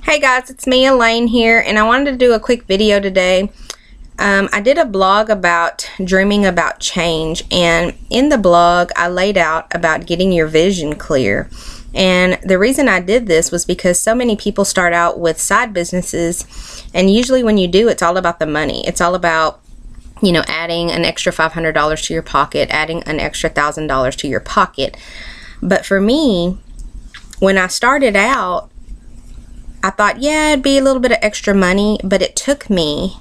Hey guys, it's me, Elaine here, and I wanted to do a quick video today. I did a blog about dreaming about change, and in the blog I laid out about getting your vision clear. And the reason I did this was because so many people start out with side businesses, and usually when you do, it's all about the money. It's all about, you know, adding an extra $500 to your pocket, adding an extra $1,000 to your pocket. But for me, when I started out, I thought, yeah, it'd be a little bit of extra money, but it took me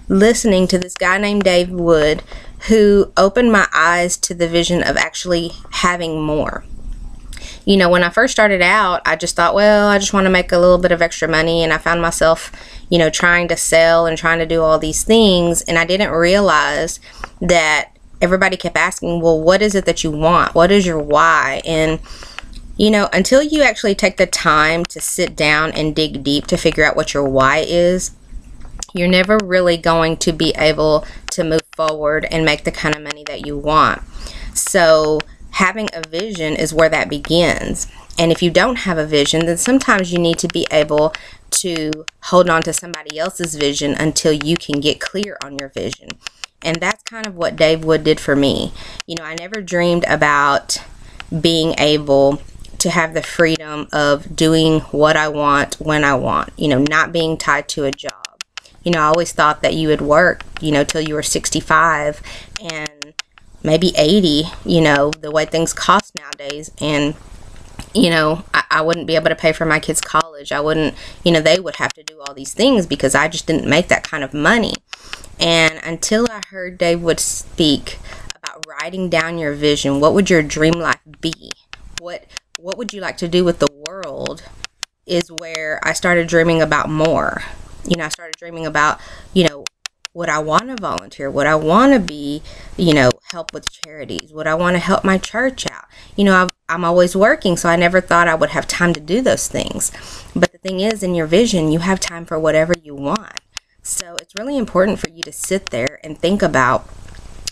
listening to this guy named Dave Wood who opened my eyes to the vision of actually having more. You know, when I first started out, I just thought, well, I just want to make a little bit of extra money, and I found myself, you know, trying to sell and trying to do all these things, and I didn't realize that everybody kept asking, well, what is it that you want? What is your why? And you know, until you actually take the time to sit down and dig deep to figure out what your why is, you're never really going to be able to move forward and make the kind of money that you want. So having a vision is where that begins. And if you don't have a vision, then sometimes you need to be able to hold on to somebody else's vision until you can get clear on your vision. And that's kind of what Dave Wood did for me. You know, I never dreamed about being able to have the freedom of doing what I want when I want, you know, not being tied to a job. You know, I always thought that you would work, you know, till you were 65 and maybe 80, you know, the way things cost nowadays. And, you know, I wouldn't be able to pay for my kids' college. I wouldn't, you know, they would have to do all these things because I just didn't make that kind of money. And until I heard Dave Wood speak about writing down your vision, what would your dream life be? What would you like to do with the world, is where I started dreaming about more. You know, I started dreaming about, you know, would I want to volunteer? Would I want to be, you know, help with charities? Would I want to help my church out? You know, I'm always working, so I never thought I would have time to do those things. But the thing is, in your vision, you have time for whatever you want. So it's really important for you to sit there and think about,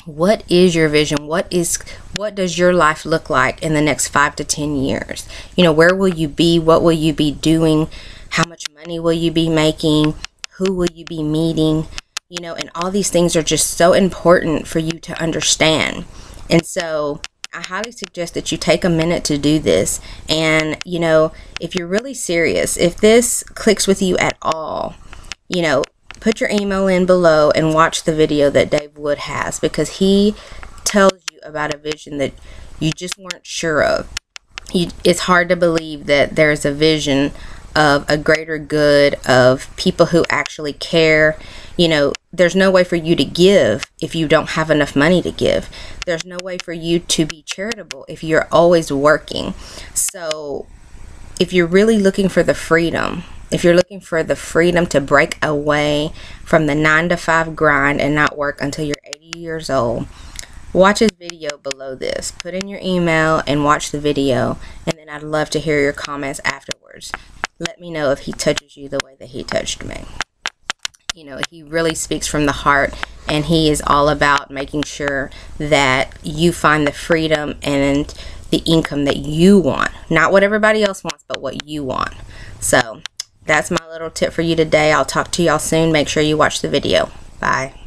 what is your vision? What does your life look like in the next 5 to 10 years? You know, where will you be? What will you be doing? How much money will you be making? Who will you be meeting? You know, and all these things are just so important for you to understand. And so I highly suggest that you take a minute to do this. And, you know, if you're really serious, if this clicks with you at all, you know, put your email in below and watch the video that Dave Wood has, because he tells you about a vision that you just weren't sure of. It's hard to believe that there's a vision of a greater good, of people who actually care. You know, there's no way for you to give if you don't have enough money to give. There's no way for you to be charitable if you're always working. So if you're really looking for the freedom, if you're looking for the freedom to break away from the 9-to-5 grind and not work until you're 80 years old, watch his video below this. Put in your email and watch the video, and then I'd love to hear your comments afterwards. Let me know if he touches you the way that he touched me. You know, he really speaks from the heart, and he is all about making sure that you find the freedom and the income that you want. Not what everybody else wants, but what you want. So that's my little tip for you today. I'll talk to y'all soon. Make sure you watch the video. Bye.